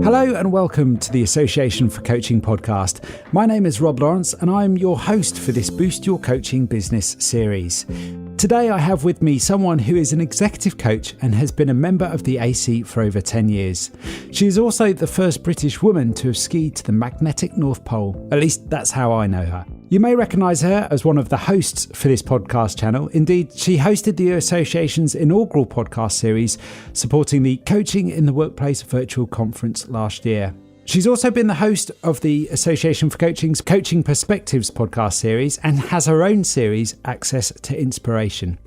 Hello and welcome to the Association for Coaching podcast. My name is Rob Lawrence and I'm your host for this Boost Your Coaching Business series. Today I have with me someone who is an executive coach and has been a member of the AC for over 10 years. She is also the first British woman to have skied to the magnetic North Pole. At least that's how I know her. You may recognise her as one of the hosts for this podcast channel. Indeed, she hosted the association's inaugural podcast series supporting the Coaching in the Workplace virtual conference last year. She's also been the host of the Association for Coaching's Coaching Perspectives podcast series and has her own series, Access to Inspiration.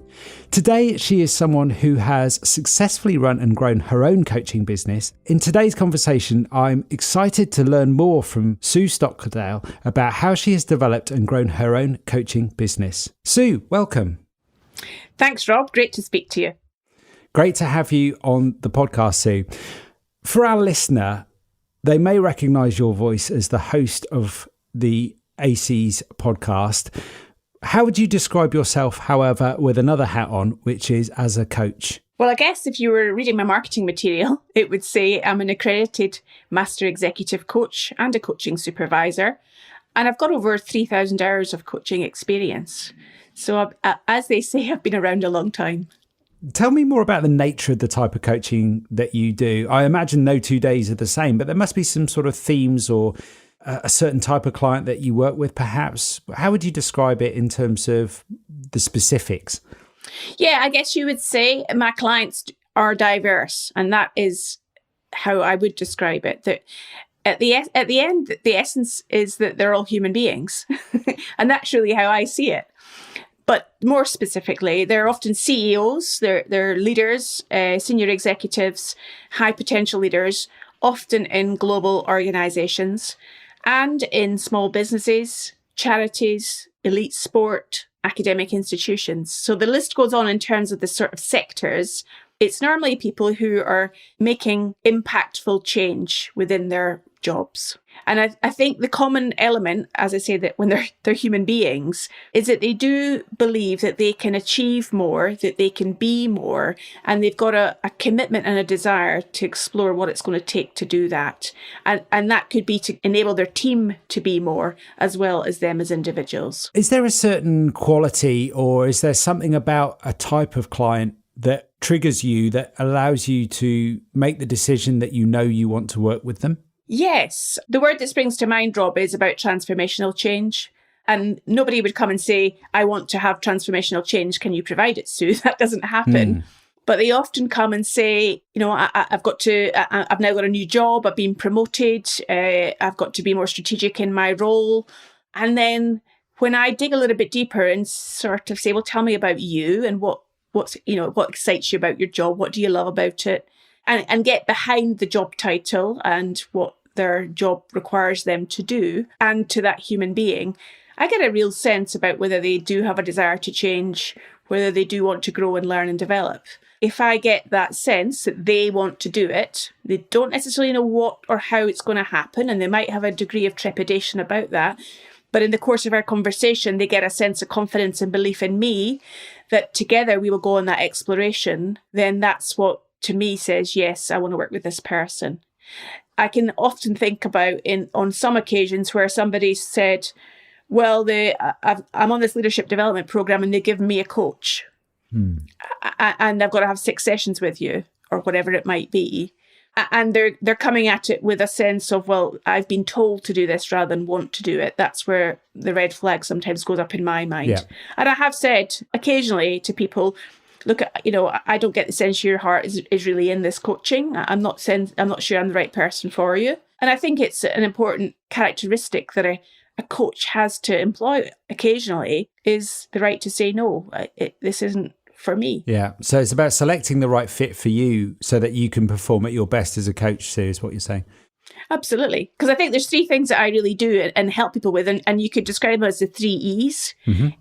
Today, she is someone who has successfully run and grown her own coaching business. In today's conversation, I'm excited to learn more from Sue Stockdale about how she has developed and grown her own coaching business. Sue, welcome. Thanks, Rob. Great to speak to you. Great to have you on the podcast, Sue. For our listener, they may recognise your voice as the host of the AC's podcast. How would you describe yourself, however, with another hat on, which is as a coach? Well, I guess if you were reading my marketing material, it would say I'm an accredited master executive coach and a coaching supervisor. And I've got over 3,000 hours of coaching experience. So as they say, I've been around a long time. Tell me more about the nature of the type of coaching that you do. I imagine no 2 days are the same, but there must be some sort of themes or a certain type of client that you work with, perhaps. How would you describe it in terms of the specifics? Yeah, I guess you would say my clients are diverse, and that is how I would describe it. That at the end, the essence is that they're all human beings, and that's really how I see it. But more specifically, they're often CEOs, they're leaders, senior executives, high potential leaders, often in global organizations and in small businesses, charities, elite sport, academic institutions. So the list goes on in terms of the sort of sectors. It's normally people who are making impactful change within their jobs. And I think the common element, as I say, that when they're human beings, is that they do believe that they can achieve more, that they can be more, and they've got a commitment and a desire to explore what it's going to take to do that. And that could be to enable their team to be more, as well as them as individuals. Is there a certain quality, or is there something about a type of client that triggers you, that allows you to make the decision that you know you want to work with them? Yes. The word that springs to mind, Rob, is about transformational change. And nobody would come and say, I want to have transformational change. Can you provide it, Sue? That doesn't happen. But they often come and say, you know, I've now got a new job. I've been promoted. I've got to be more strategic in my role. And then when I dig a little bit deeper and sort of say, well, tell me about you and what excites you about your job? What do you love about it? And get behind the job title and what their job requires them to do and to that human being, I get a real sense about whether they do have a desire to change, whether they do want to grow and learn and develop. If I get that sense that they want to do it, they don't necessarily know what or how it's going to happen, and they might have a degree of trepidation about that. But in the course of our conversation, they get a sense of confidence and belief in me that together we will go on that exploration. Then that's what, to me, says, yes, I want to work with this person. I can often think about on some occasions where somebody said, well, I'm on this leadership development program and they give me a coach and I've got to have 6 sessions with you or whatever it might be. And they're coming at it with a sense of, well, I've been told to do this rather than want to do it. That's where the red flag sometimes goes up in my mind. Yeah. And I have said occasionally to people, look, I don't get the sense your heart is really in this coaching. I'm not sure I'm the right person for you. And I think it's an important characteristic that a coach has to employ occasionally is the right to say, no, this isn't for me. Yeah. So it's about selecting the right fit for you so that you can perform at your best as a coach, Sue, is what you're saying. Absolutely. Because I think there's 3 things that I really do and help people with. And you could describe them as the 3 E's: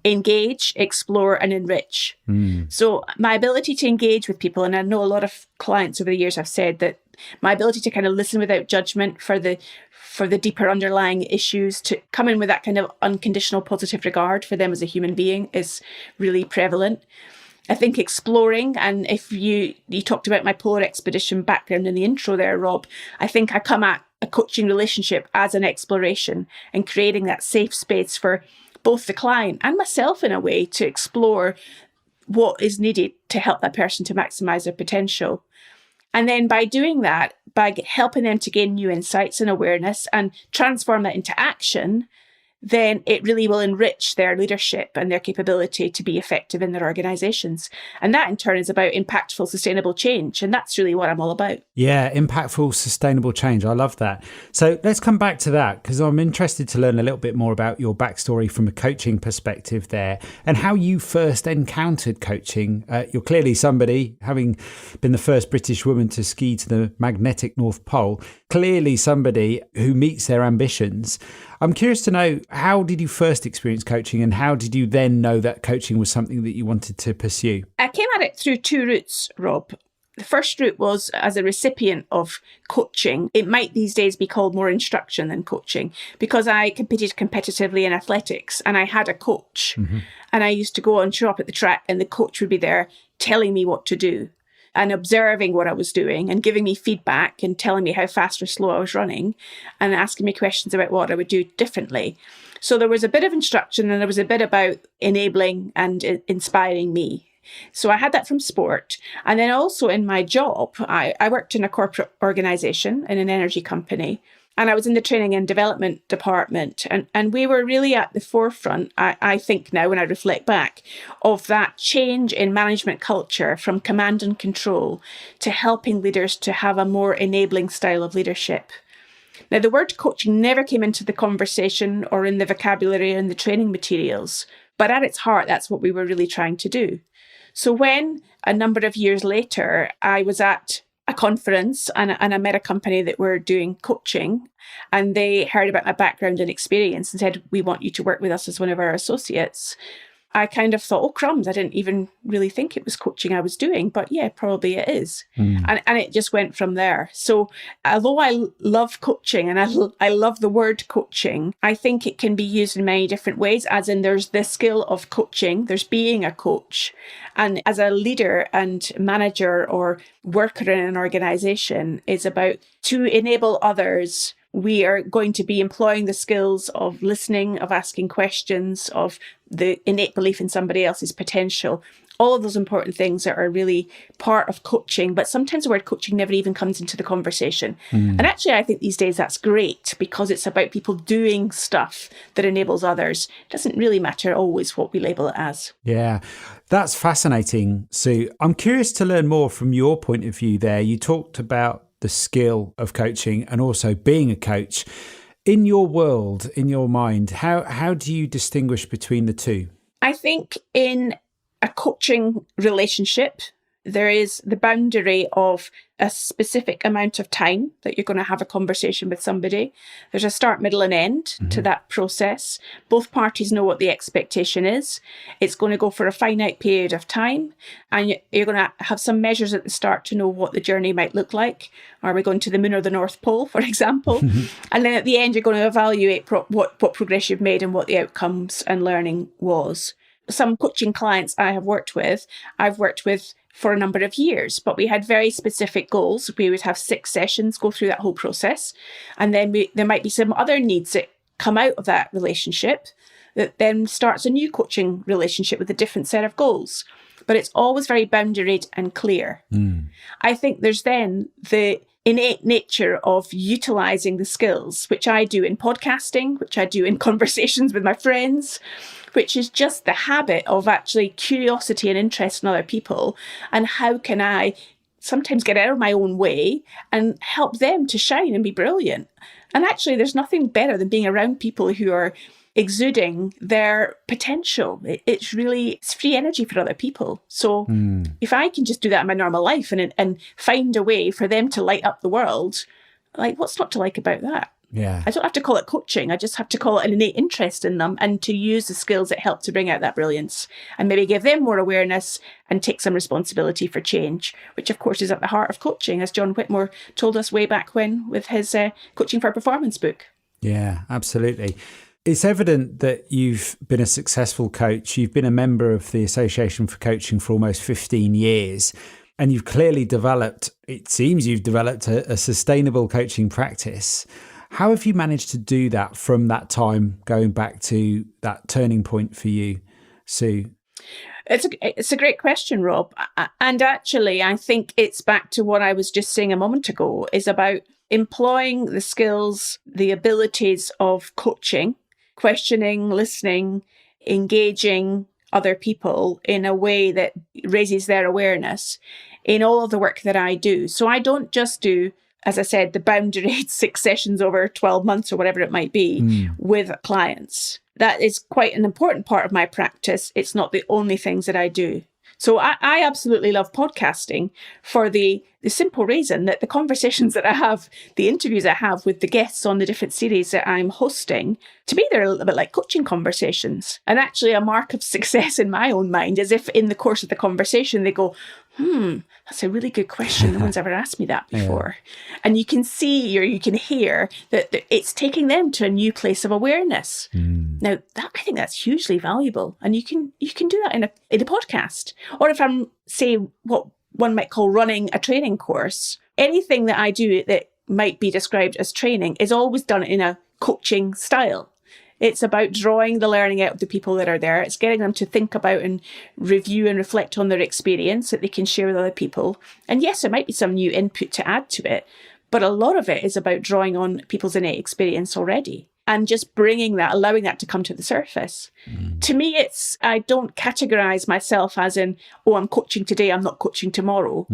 engage, explore, and enrich. So my ability to engage with people, and I know a lot of clients over the years have said that my ability to kind of listen without judgment for the deeper underlying issues, to come in with that kind of unconditional positive regard for them as a human being is really prevalent. I think exploring, and if you talked about my polar expedition background in the intro there, Rob, I think I come at a coaching relationship as an exploration and creating that safe space for both the client and myself in a way to explore what is needed to help that person to maximize their potential. And then by doing that, by helping them to gain new insights and awareness and transform that into action, then it really will enrich their leadership and their capability to be effective in their organizations. And that in turn is about impactful, sustainable change. And that's really what I'm all about. Yeah, impactful, sustainable change. I love that. So let's come back to that, because I'm interested to learn a little bit more about your backstory from a coaching perspective there and how you first encountered coaching. You're clearly somebody, having been the first British woman to ski to the magnetic North Pole, clearly somebody who meets their ambitions. I'm curious to know, how did you first experience coaching and how did you then know that coaching was something that you wanted to pursue? I came at it through two routes, Rob. The first route was as a recipient of coaching. It might these days be called more instruction than coaching, because I competed competitively in athletics and I had a coach. And I used to go and show up at the track and the coach would be there telling me what to do and observing what I was doing and giving me feedback and telling me how fast or slow I was running and asking me questions about what I would do differently. So there was a bit of instruction and there was a bit about enabling and inspiring me. So I had that from sport. And then also in my job, I worked in a corporate organization in an energy company. And I was in the training and development department. And we were really at the forefront, I think now when I reflect back, of that change in management culture from command and control to helping leaders to have a more enabling style of leadership. Now, the word coaching never came into the conversation or in the vocabulary or in the training materials. But at its heart, that's what we were really trying to do. So when a number of years later, I was at a conference and I met a company that were doing coaching and they heard about my background and experience and said, we want you to work with us as one of our associates. I kind of thought, oh, crumbs, I didn't even really think it was coaching I was doing, but yeah, probably it is. And it just went from there. So although I love coaching and I love the word coaching, I think it can be used in many different ways, as in there's the skill of coaching, there's being a coach. And as a leader and manager or worker in an organization, it's about to enable others. We are going to be employing the skills of listening, of asking questions, of the innate belief in somebody else's potential. All of those important things that are really part of coaching, but sometimes the word coaching never even comes into the conversation. And actually, I think these days that's great because it's about people doing stuff that enables others. It doesn't really matter always what we label it as. Yeah, that's fascinating, Sue. I'm curious to learn more from your point of view there. You talked about the skill of coaching and also being a coach. In your world, in your mind, how do you distinguish between the two? I think in a coaching relationship, there is the boundary of a specific amount of time that you're going to have a conversation with somebody. There's a start, middle, and end to that process. Both parties know what the expectation is. It's going to go for a finite period of time, and you're going to have some measures at the start to know what the journey might look like. Are we going to the moon or the North Pole, for example? And then at the end, you're going to evaluate what progress you've made and what the outcomes and learning was. Some coaching clients I've worked with for a number of years, but we had very specific goals. We would have 6 sessions, go through that whole process. And then there might be some other needs that come out of that relationship that then starts a new coaching relationship with a different set of goals. But it's always very boundaried and clear. I think there's then the innate nature of utilizing the skills, which I do in podcasting, which I do in conversations with my friends, which is just the habit of actually curiosity and interest in other people. And how can I sometimes get out of my own way and help them to shine and be brilliant? And actually, there's nothing better than being around people who are exuding their potential. It's free energy for other people. So if I can just do that in my normal life and find a way for them to light up the world, like, what's not to like about that? Yeah. I don't have to call it coaching. I just have to call it an innate interest in them and to use the skills that help to bring out that brilliance and maybe give them more awareness and take some responsibility for change, which of course is at the heart of coaching, as John Whitmore told us way back when with his Coaching for Performance book. Yeah, absolutely. It's evident that you've been a successful coach. You've been a member of the Association for Coaching for almost 15 years, and you've clearly developed, it seems you've developed a sustainable coaching practice. How have you managed to do that from that time, going back to that turning point for you, Sue? It's a great question, Rob. And actually, I think it's back to what I was just saying a moment ago, is about employing the skills, the abilities of coaching, questioning, listening, engaging other people in a way that raises their awareness in all of the work that I do. So I don't just do, as I said, the boundaried 6 sessions over 12 months or whatever it might be with clients. That is quite an important part of my practice. It's not the only things that I do. So I absolutely love podcasting for the simple reason that the conversations that I have, the interviews I have with the guests on the different series that I'm hosting, to me, they're a little bit like coaching conversations. And actually a mark of success in my own mind is if in the course of the conversation they go, that's a really good question. No one's ever asked me that before. Yeah. And you can see or you can hear that it's taking them to a new place of awareness. Now, I think that's hugely valuable. And you can do that in a podcast. Or if I'm, say, what one might call running a training course, anything that I do that might be described as training is always done in a coaching style. It's about drawing the learning out of the people that are there. It's getting them to think about and review and reflect on their experience that they can share with other people. And yes, there might be some new input to add to it, but a lot of it is about drawing on people's innate experience already and just bringing that, allowing that to come to the surface. To me, I don't categorize myself as in, oh, I'm coaching today, I'm not coaching tomorrow.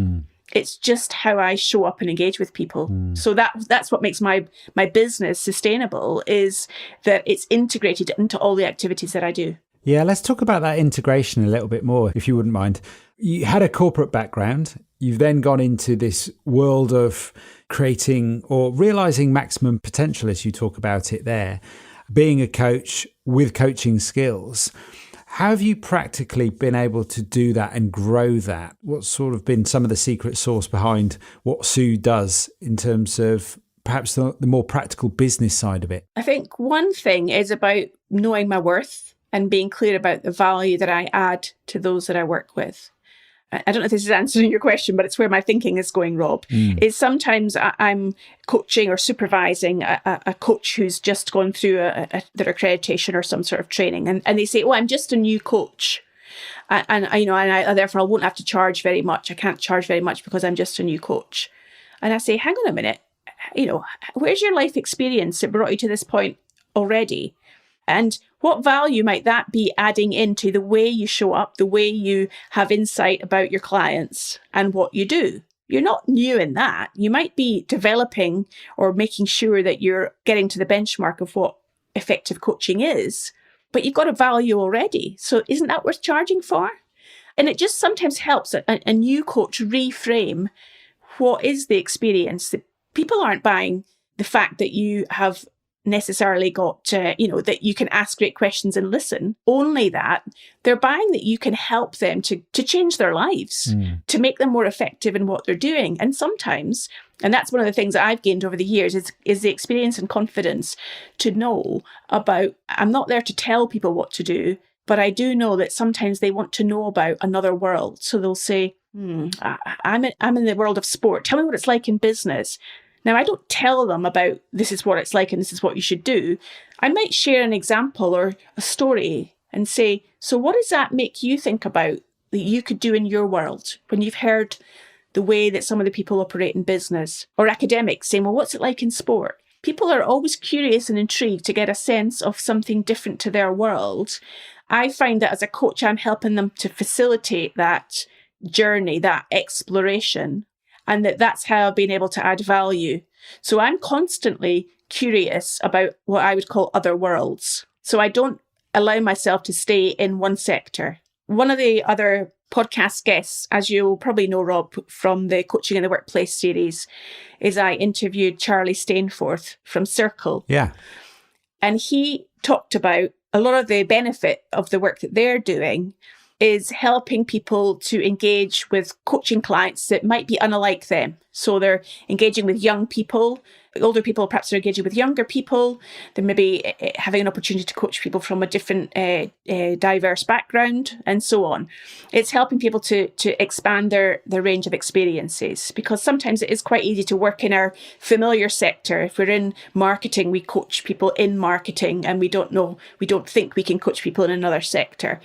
It's just how I show up and engage with people. So that's what makes my business sustainable, is that it's integrated into all the activities that I do. Yeah, let's talk about that integration a little bit more, if you wouldn't mind. You had a corporate background. You've then gone into this world of creating or realizing maximum potential, as you talk about it there, being a coach with coaching skills. How have you practically been able to do that and grow that? What's sort of been some of the secret sauce behind what Sue does in terms of perhaps the more practical business side of it? I think one thing is about knowing my worth and being clear about the value that I add to those that I work with. I don't know if this is answering your question, but it's where my thinking is going, Rob, is sometimes I'm coaching or supervising a coach who's just gone through their accreditation or some sort of training. And they say, oh, I'm just a new coach. And I therefore I won't have to charge very much. I can't charge very much because I'm just a new coach. And I say, hang on a minute, where's your life experience that brought you to this point already? And what value might that be adding into the way you show up, the way you have insight about your clients and what you do? You're not new in that. You might be developing or making sure that you're getting to the benchmark of what effective coaching is, but you've got a value already. So isn't that worth charging for? And it just sometimes helps a new coach reframe what is the experience. That people aren't buying the fact that you have necessarily got, that you can ask great questions and listen. Only that they're buying that you can help them to change their lives, to make them more effective in what they're doing. And sometimes, and that's one of the things that I've gained over the years, is the experience and confidence to know about, I'm not there to tell people what to do, but I do know that sometimes they want to know about another world. So they'll say, I'm in the world of sport. Tell me what it's like in business. Now, I don't tell them about this is what it's like and this is what you should do. I might share an example or a story and say, so what does that make you think about that you could do in your world when you've heard the way that some of the people operate in business? Or academics saying, well, what's it like in sport? People are always curious and intrigued to get a sense of something different to their world. I find that as a coach, I'm helping them to facilitate that journey, that exploration. And that's how I've been able to add value. So I'm constantly curious about what I would call other worlds. So I don't allow myself to stay in one sector. One of the other podcast guests, as you'll probably know, Rob, from the Coaching in the Workplace series, is I interviewed Charlie Stainforth from Circle. Yeah. And he talked about a lot of the benefit of the work that they're doing is helping people to engage with coaching clients that might be unlike them. So they're engaging with young people, older people, perhaps they're engaging with younger people. They may be having an opportunity to coach people from a different diverse background and so on. It's helping people to expand their range of experiences, because sometimes it is quite easy to work in our familiar sector. If we're in marketing, we coach people in marketing, and we don't think we can coach people in another sector.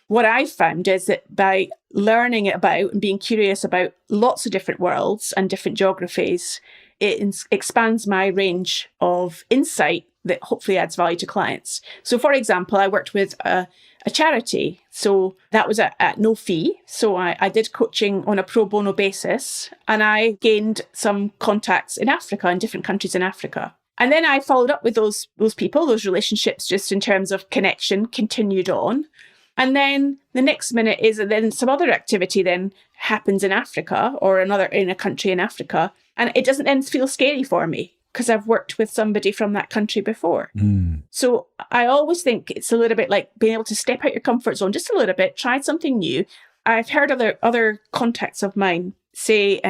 What I've found is that by learning about and being curious about lots of different worlds and different geographies, it expands my range of insight that hopefully adds value to clients. So, for example, I worked with a charity. So that was at no fee. So I did coaching on a pro bono basis, and I gained some contacts in Africa, in different countries in Africa. And then I followed up with those people, those relationships, just in terms of connection, continued on. And then the next minute is that then some other activity then happens in Africa or in a country in Africa. And it doesn't then feel scary for me because I've worked with somebody from that country before. So I always think it's a little bit like being able to step out your comfort zone just a little bit, try something new. I've heard other contacts of mine say,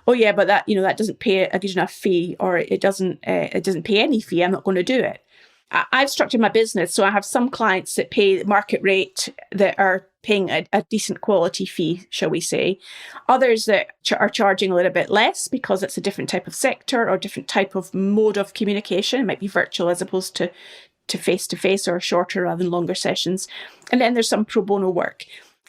oh yeah, but that doesn't pay a good enough fee, or it doesn't pay any fee. I'm not going to do it. I've structured my business so I have some clients that pay market rate, that are paying a decent quality fee, shall we say. Others that are charging a little bit less because it's a different type of sector or different type of mode of communication. It might be virtual as opposed to face-to-face, or shorter rather than longer sessions. And then there's some pro bono work.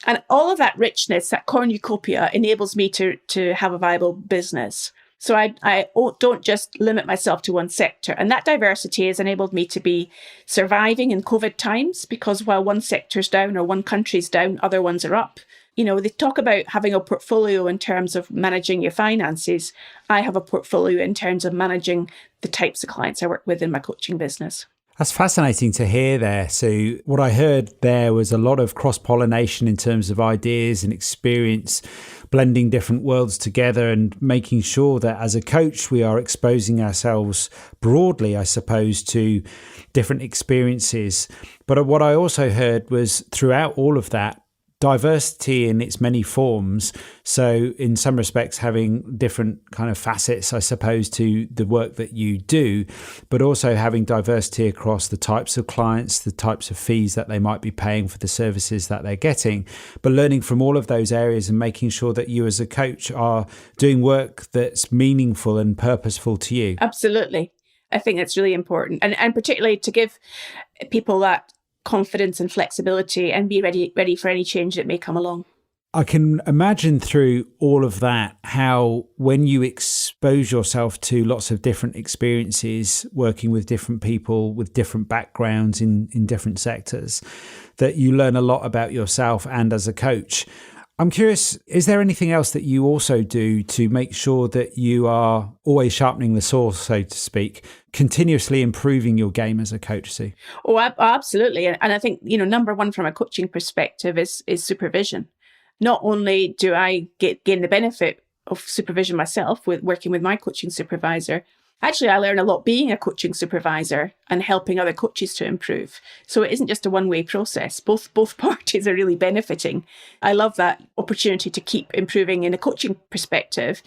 And all of that richness, that cornucopia, enables me to have a viable business. So I don't just limit myself to one sector. And that diversity has enabled me to be surviving in COVID times, because while one sector's down or one country's down, other ones are up. They talk about having a portfolio in terms of managing your finances. I have a portfolio in terms of managing the types of clients I work with in my coaching business. That's fascinating to hear there. So what I heard there was a lot of cross-pollination in terms of ideas and experience, blending different worlds together and making sure that as a coach, we are exposing ourselves broadly, I suppose, to different experiences. But what I also heard was throughout all of that, diversity in its many forms. So in some respects, having different kind of facets, I suppose, to the work that you do, but also having diversity across the types of clients, the types of fees that they might be paying for the services that they're getting, but learning from all of those areas and making sure that you as a coach are doing work that's meaningful and purposeful to you. Absolutely. I think that's really important. And particularly to give people that confidence and flexibility and be ready for any change that may come along. I can imagine through all of that how when you expose yourself to lots of different experiences, working with different people with different backgrounds in different sectors, that you learn a lot about yourself and as a coach. I'm curious, is there anything else that you also do to make sure that you are always sharpening the saw, so to speak, continuously improving your game as a coach, Sue? Oh, absolutely. And I think, number one from a coaching perspective is supervision. Not only do I gain the benefit of supervision myself with working with my coaching supervisor, actually, I learn a lot being a coaching supervisor and helping other coaches to improve. So it isn't just a one-way process. Both parties are really benefiting. I love that opportunity to keep improving in a coaching perspective.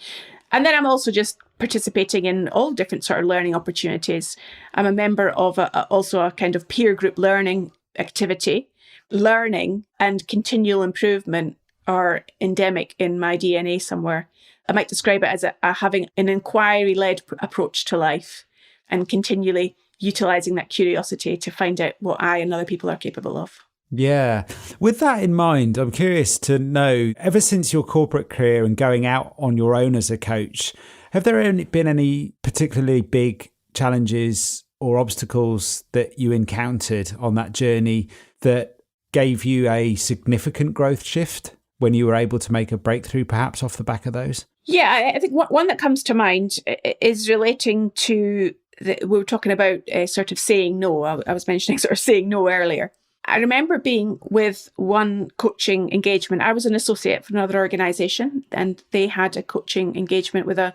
And then I'm also just participating in all different sort of learning opportunities. I'm a member of also a kind of peer group learning activity. Learning and continual improvement are endemic in my DNA somewhere. I might describe it as having an inquiry-led approach to life and continually utilising that curiosity to find out what I and other people are capable of. Yeah. With that in mind, I'm curious to know, ever since your corporate career and going out on your own as a coach, have there been any particularly big challenges or obstacles that you encountered on that journey that gave you a significant growth shift when you were able to make a breakthrough perhaps off the back of those? Yeah, I think one that comes to mind is relating to, we were talking about sort of saying no. I was mentioning sort of saying no earlier. I remember being with one coaching engagement. I was an associate for another organisation, and they had a coaching engagement with a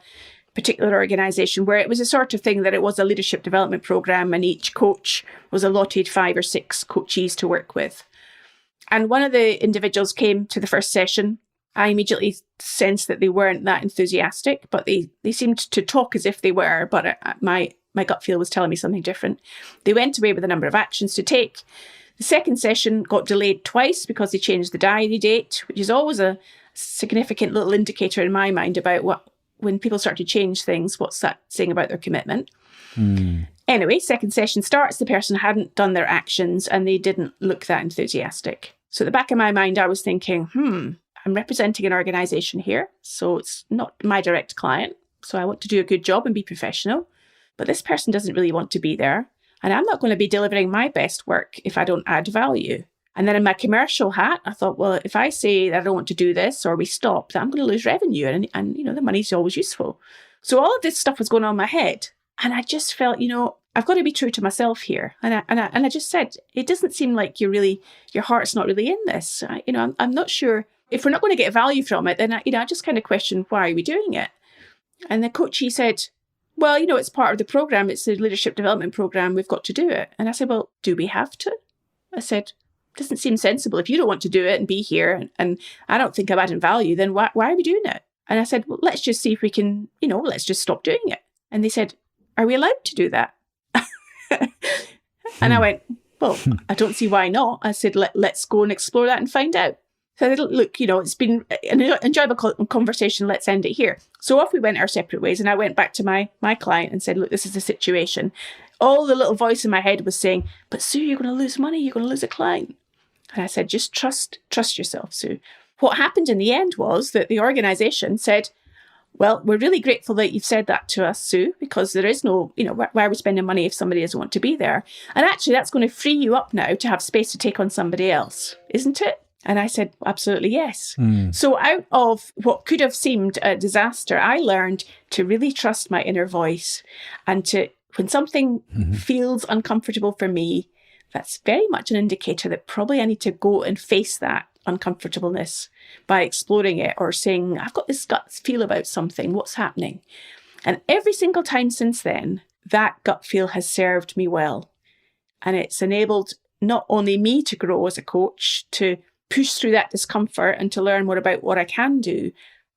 particular organisation where it was a sort of thing that it was a leadership development programme, and each coach was allotted 5 or 6 coachees to work with. And one of the individuals came to the first session. I immediately sensed that they weren't that enthusiastic, but they seemed to talk as if they were, but my gut feel was telling me something different. They went away with a number of actions to take. The second session got delayed twice because they changed the diary date, which is always a significant little indicator in my mind about when people start to change things, what's that saying about their commitment? Anyway, second session starts, the person hadn't done their actions and they didn't look that enthusiastic. So at the back of my mind, I was thinking, I'm representing an organisation here, so it's not my direct client. So I want to do a good job and be professional. But this person doesn't really want to be there. And I'm not going to be delivering my best work if I don't add value. And then in my commercial hat, I thought, well, if I say that I don't want to do this or we stop, then I'm going to lose revenue. And the money's always useful. So all of this stuff was going on in my head. And I just felt, I've got to be true to myself here. And I just said, it doesn't seem like your heart's not really in this. I'm not sure. If we're not going to get value from it, then I just kind of question, why are we doing it? And the coachee said, well, it's part of the program. It's the leadership development program. We've got to do it. And I said, well, do we have to? I said, doesn't seem sensible. If you don't want to do it and be here and I don't think I'm adding value, then why are we doing it? And I said, well, let's just see if we can, let's just stop doing it. And they said, are we allowed to do that? And I went, well, I don't see why not. I said, let's go and explore that and find out. So I said, look, it's been an enjoyable conversation. Let's end it here. So off we went our separate ways. And I went back to my client and said, look, this is the situation. All the little voice in my head was saying, but Sue, you're going to lose money. You're going to lose a client. And I said, just trust yourself, Sue. What happened in the end was that the organisation said, well, we're really grateful that you've said that to us, Sue, because there is no, why are we spending money if somebody doesn't want to be there? And actually, that's going to free you up now to have space to take on somebody else, isn't it? And I said, absolutely, yes. So out of what could have seemed a disaster, I learned to really trust my inner voice and to, when something feels uncomfortable for me, that's very much an indicator that probably I need to go and face that uncomfortableness by exploring it or saying, I've got this gut feel about something, what's happening? And every single time since then, that gut feel has served me well. And it's enabled not only me to grow as a coach, to push through that discomfort and to learn more about what I can do.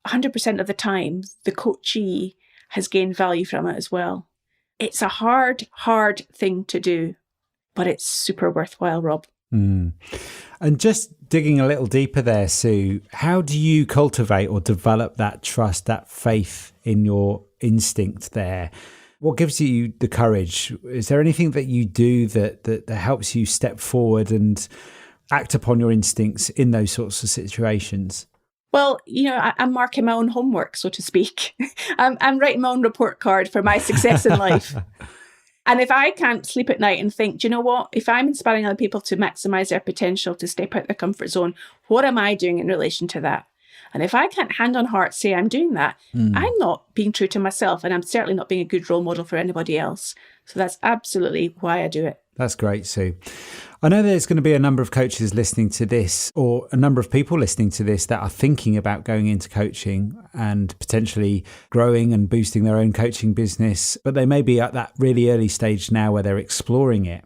100% of the time, the coachee has gained value from it as well. It's a hard thing to do, but it's super worthwhile, Rob. And just digging a little deeper there, Sue, how do you cultivate or develop that trust, that faith in your instinct there? What gives you the courage? Is there anything that you do that helps you step forward and act upon your instincts in those sorts of situations? Well, I'm marking my own homework, so to speak. I'm writing my own report card for my success in life. And if I can't sleep at night and think, do you know what? If I'm inspiring other people to maximize their potential, to step out their comfort zone, what am I doing in relation to that? And if I can't hand on heart say I'm doing that, I'm not being true to myself, and I'm certainly not being a good role model for anybody else. So that's absolutely why I do it. That's great, Sue. I know there's going to be a number of coaches listening to this, or a number of people listening to this, that are thinking about going into coaching and potentially growing and boosting their own coaching business, but they may be at that really early stage now where they're exploring it.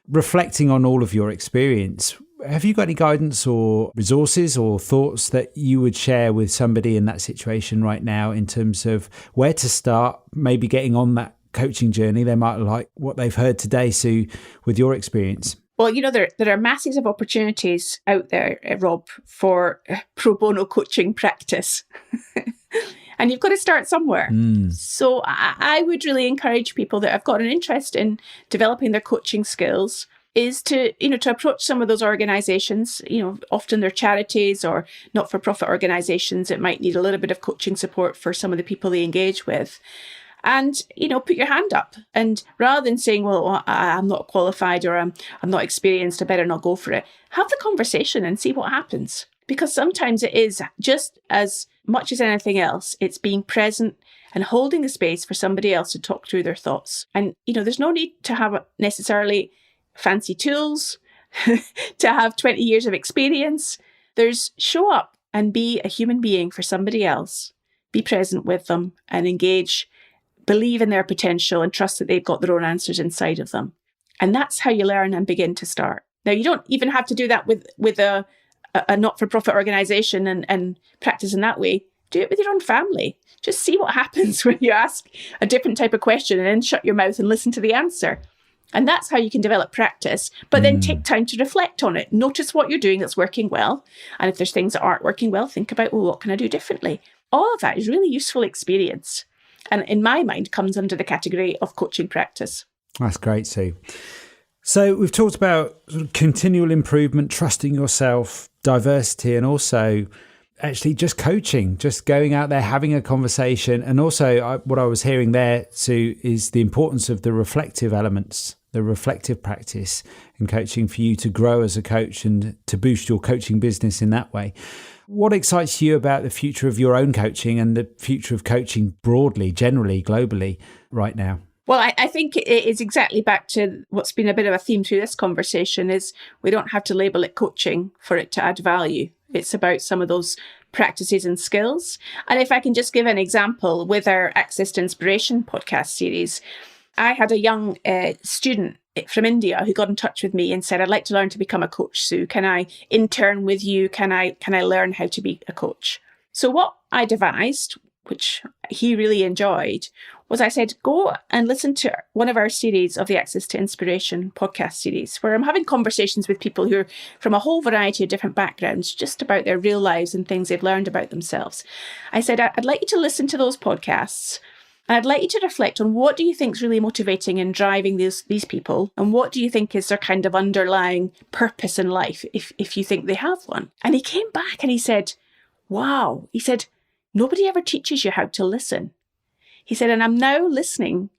Reflecting on all of your experience, have you got any guidance or resources or thoughts that you would share with somebody in that situation right now in terms of where to start, maybe getting on that coaching journey? They might like what they've heard today, Sue, with your experience. Well, there are masses of opportunities out there, Rob, for pro bono coaching practice. And you've got to start somewhere. So I would really encourage people that have got an interest in developing their coaching skills is to approach some of those organizations. Often they're charities or not-for-profit organizations that might need a little bit of coaching support for some of the people they engage with. And, put your hand up. And rather than saying, well, I'm not qualified or I'm not experienced, I better not go for it, have the conversation and see what happens. Because sometimes it is just as much as anything else, it's being present and holding the space for somebody else to talk through their thoughts. And, there's no need to have necessarily fancy tools, to have 20 years of experience. There's show up and be a human being for somebody else. Be present with them and engage. Believe in their potential and trust that they've got their own answers inside of them. And that's how you learn and begin to start. Now, you don't even have to do that with a not-for-profit organisation and practice in that way. Do it with your own family. Just see what happens when you ask a different type of question and then shut your mouth and listen to the answer. And that's how you can develop practice, but then take time to reflect on it. Notice what you're doing that's working well. And if there's things that aren't working well, think about, well, what can I do differently? All of that is really useful experience. And in my mind, comes under the category of coaching practice. That's great, Sue. So we've talked about sort of continual improvement, trusting yourself, diversity, and also actually just coaching, just going out there, having a conversation. And also what I was hearing there, Sue, is the importance of the reflective elements, the reflective practice in coaching for you to grow as a coach and to boost your coaching business in that way. What excites you about the future of your own coaching and the future of coaching broadly, generally, globally right now? Well, I think it is exactly back to what's been a bit of a theme through this conversation is we don't have to label it coaching for it to add value. It's about some of those practices and skills. And if I can just give an example with our Access to Inspiration podcast series, I had a young student from India who got in touch with me and said, I'd like to learn to become a coach, Sue. Can I intern with you? Can I learn how to be a coach? So what I devised, which he really enjoyed, was I said, go and listen to one of our series of the Access to Inspiration podcast series, where I'm having conversations with people who are from a whole variety of different backgrounds, just about their real lives and things they've learned about themselves. I said, I'd like you to listen to those podcasts, and I'd like you to reflect on what do you think is really motivating and driving these people, and what do you think is their kind of underlying purpose in life, if you think they have one. And he came back and he said, wow, he said, nobody ever teaches you how to listen. He said, and I'm now listening.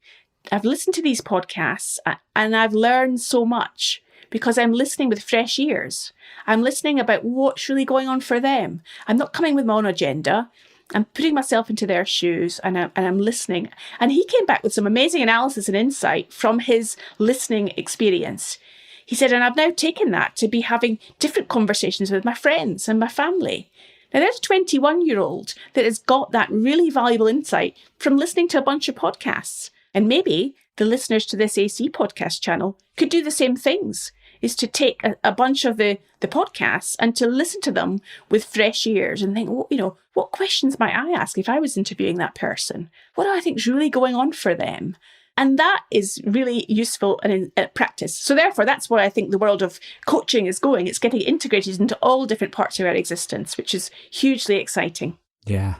I've listened to these podcasts and I've learned so much because I'm listening with fresh ears. I'm listening about what's really going on for them. I'm not coming with my own agenda. I'm putting myself into their shoes and I'm listening. And he came back with some amazing analysis and insight from his listening experience. He said, and I've now taken that to be having different conversations with my friends and my family. Now, there's a 21-year-old that has got that really valuable insight from listening to a bunch of podcasts. And maybe the listeners to this AC podcast channel could do the same things, is to take a bunch of the podcasts and to listen to them with fresh ears and think, well, what questions might I ask if I was interviewing that person? What do I think is really going on for them? And that is really useful in practice. So therefore, that's where I think the world of coaching is going. It's getting integrated into all different parts of our existence, which is hugely exciting. Yeah,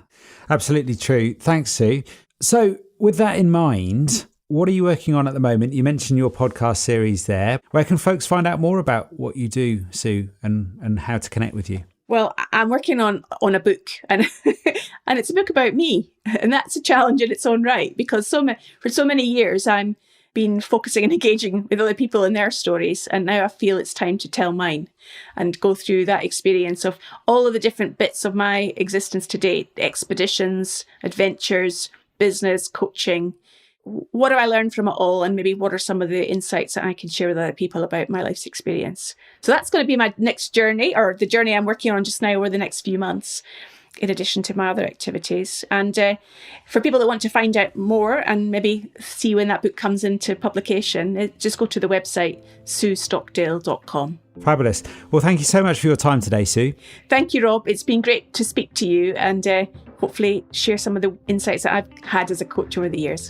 absolutely true. Thanks, Sue. So with that in mind, what are you working on at the moment? You mentioned your podcast series there. Where can folks find out more about what you do, Sue, and how to connect with you? Well, I'm working on a book and and it's a book about me. And that's a challenge in its own right, because for so many years, I'm been focusing and engaging with other people in their stories. And now I feel it's time to tell mine and go through that experience of all of the different bits of my existence to date, expeditions, adventures, business, coaching. What do I learn from it all? And maybe what are some of the insights that I can share with other people about my life's experience? So that's going to be my next journey, or the journey I'm working on just now over the next few months, in addition to my other activities. And for people that want to find out more and maybe see when that book comes into publication, just go to the website, suestockdale.com. Fabulous. Well, thank you so much for your time today, Sue. Thank you, Rob. It's been great to speak to you and hopefully share some of the insights that I've had as a coach over the years.